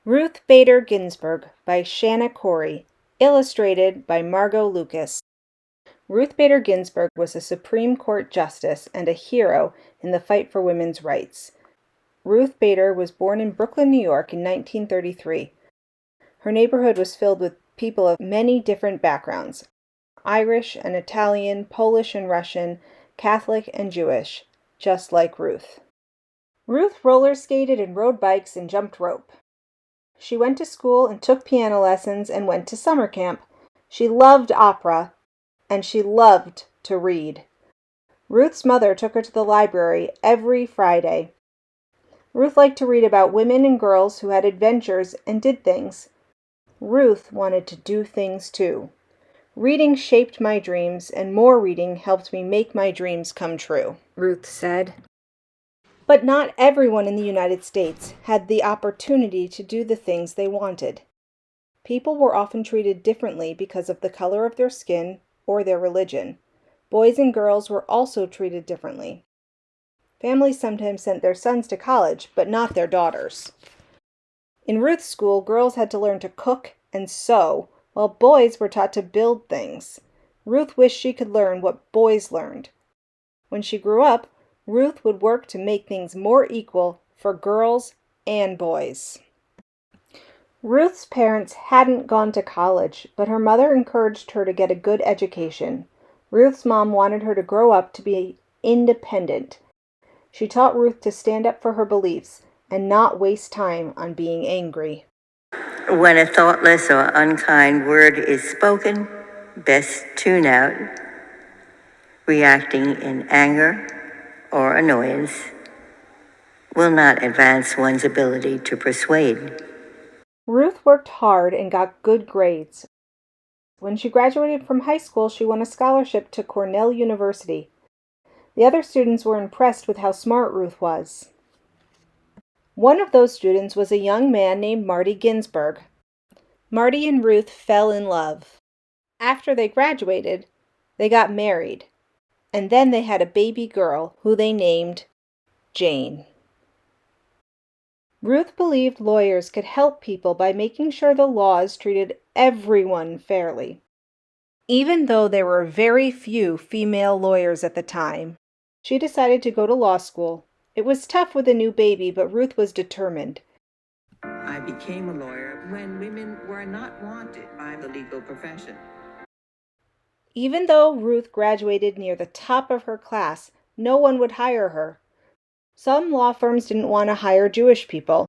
Ruth Bader Ginsburg by Shanna Corey, illustrated by Margot Lucas. Ruth Bader Ginsburg was a Supreme Court justice and a hero in the fight for women's rights. Ruth Bader was born in Brooklyn, New York in 1933. Her neighborhood was filled with people of many different backgrounds: Irish and Italian, Polish and Russian, Catholic and Jewish, just like Ruth. Ruth roller skated and rode bikes and jumped rope. She went to school and took piano lessons and went to summer camp. She loved opera, and she loved to read. Ruth's mother took her to the library every Friday. Ruth liked to read about women and girls who had adventures and did things. Ruth wanted to do things too. Reading shaped my dreams, and more reading helped me make my dreams come true, Ruth said. But not everyone in the United States had the opportunity to do the things they wanted. People were often treated differently because of the color of their skin or their religion. Boys and girls were also treated differently. Families sometimes sent their sons to college, but not their daughters. In Ruth's school, girls had to learn to cook and sew, while boys were taught to build things. Ruth wished she could learn what boys learned. When she grew up, Ruth would work to make things more equal for girls and boys. Ruth's parents hadn't gone to college, but her mother encouraged her to get a good education. Ruth's mom wanted her to grow up to be independent. She taught Ruth to stand up for her beliefs and not waste time on being angry. When a thoughtless or unkind word is spoken, best tune out. Reacting in anger or annoyance will not advance one's ability to persuade. Ruth worked hard and got good grades. When she graduated from high school, she won a scholarship to Cornell University. The other students were impressed with how smart Ruth was. One of those students was a young man named Marty Ginsburg. Marty and Ruth fell in love. After they graduated, they got married, and then they had a baby girl who they named Jane. Ruth believed lawyers could help people by making sure the laws treated everyone fairly. Even though there were very few female lawyers at the time, she decided to go to law school. It was tough with a new baby, but Ruth was determined. I became a lawyer when women were not wanted by the legal profession. Even though Ruth graduated near the top of her class, no one would hire her. Some law firms didn't want to hire Jewish people.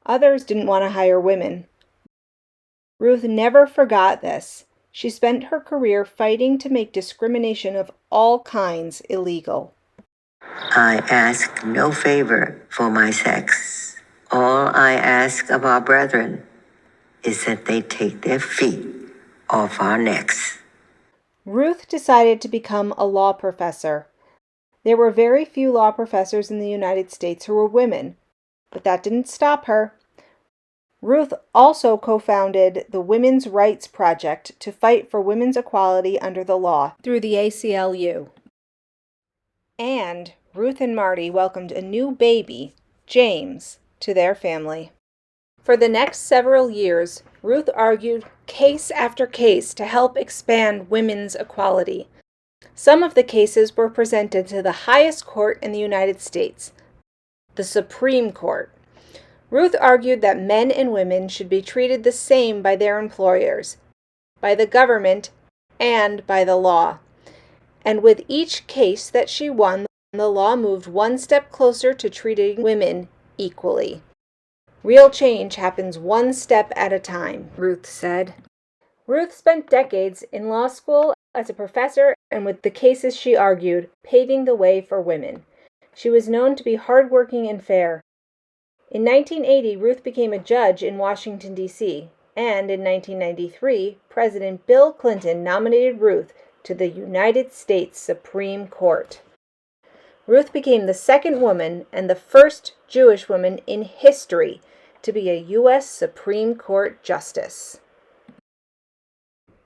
Others didn't want to hire women. Ruth never forgot this. She spent her career fighting to make discrimination of all kinds illegal. I ask no favor for my sex. All I ask of our brethren is that they take their feet off our necks. Ruth decided to become a law professor. There were very few law professors in the United States who were women, but that didn't stop her. Ruth also co-founded the Women's Rights Project to fight for women's equality under the law through the ACLU. And Ruth and Marty welcomed a new baby, James, to their family. For the next several years, Ruth argued case after case to help expand women's equality. Some of the cases were presented to the highest court in the United States, the Supreme Court. Ruth argued that men and women should be treated the same by their employers, by the government, and by the law. And with each case that she won, the law moved one step closer to treating women equally. Real change happens one step at a time, Ruth said. Ruth spent decades in law school as a professor and with the cases she argued, paving the way for women. She was known to be hardworking and fair. In 1980, Ruth became a judge in Washington, D.C., and in 1993, President Bill Clinton nominated Ruth to the United States Supreme Court. Ruth became the second woman and the first Jewish woman in history to be a U.S. Supreme Court justice.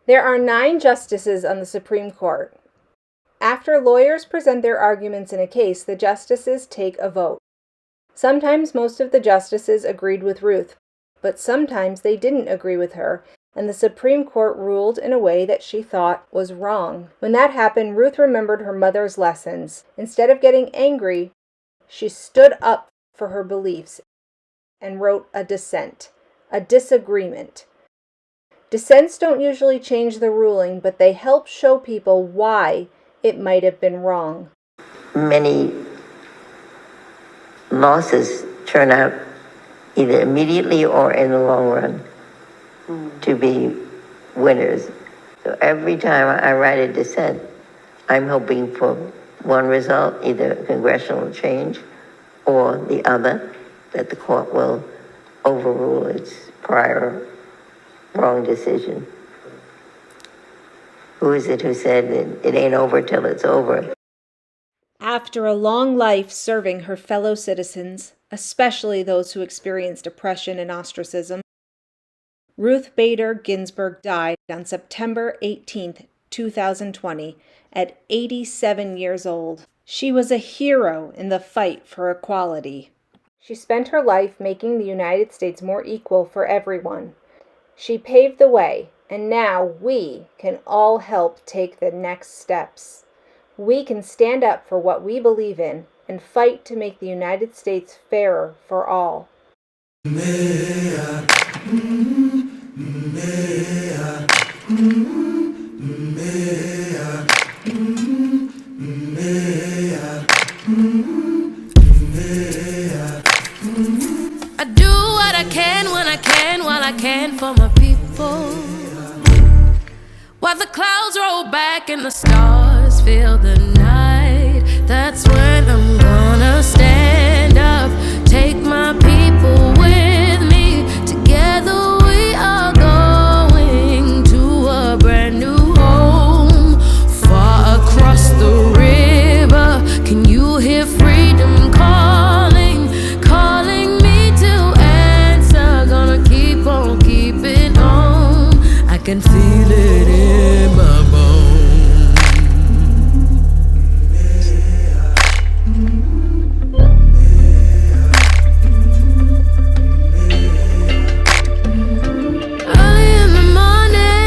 There are 9 justices on the Supreme Court. After lawyers present their arguments in a case, the justices take a vote. Sometimes most of the justices agreed with Ruth, but sometimes they didn't agree with her, and the Supreme Court ruled in a way that she thought was wrong. When that happened, Ruth remembered her mother's lessons. Instead of getting angry, she stood up for her beliefs and wrote a dissent, a disagreement. Dissents don't usually change the ruling, but they help show people why it might have been wrong. Many losses turn out either immediately or in the long run to be winners. So every time I write a dissent, I'm hoping for one result, either congressional change or the other, that the court will overrule its prior wrong decision. Who is it who said it ain't over till it's over? After a long life serving her fellow citizens, especially those who experienced oppression and ostracism, Ruth Bader Ginsburg died on September 18, 2020, at 87 years old. She was a hero in the fight for equality. She spent her life making the United States more equal for everyone. She paved the way, and now we can all help take the next steps. We can stand up for what we believe in and fight to make the United States fairer for all. I do what I can when I can, while I can for my people. While the clouds roll back and the stars fill the night, that's when I'm gonna stand up, take my people with me. Together we are going to a brand new home, far across the river. Can you hear freedom calling, calling me to answer? Gonna keep on keeping on. I can feel it in my bones. Early in the morning,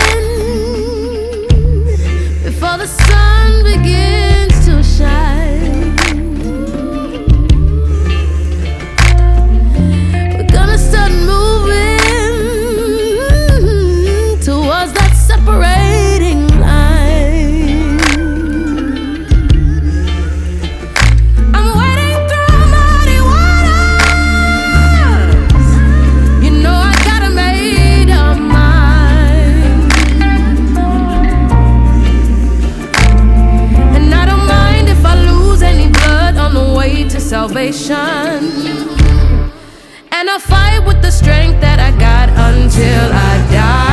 before the sun begins to shine, we're gonna start moving towards that separating line. I'm wading through muddy waters. You know I gotta make up mine. And I don't mind if I lose any blood on the way to salvation. And I'll fight with the strength that I got until I die.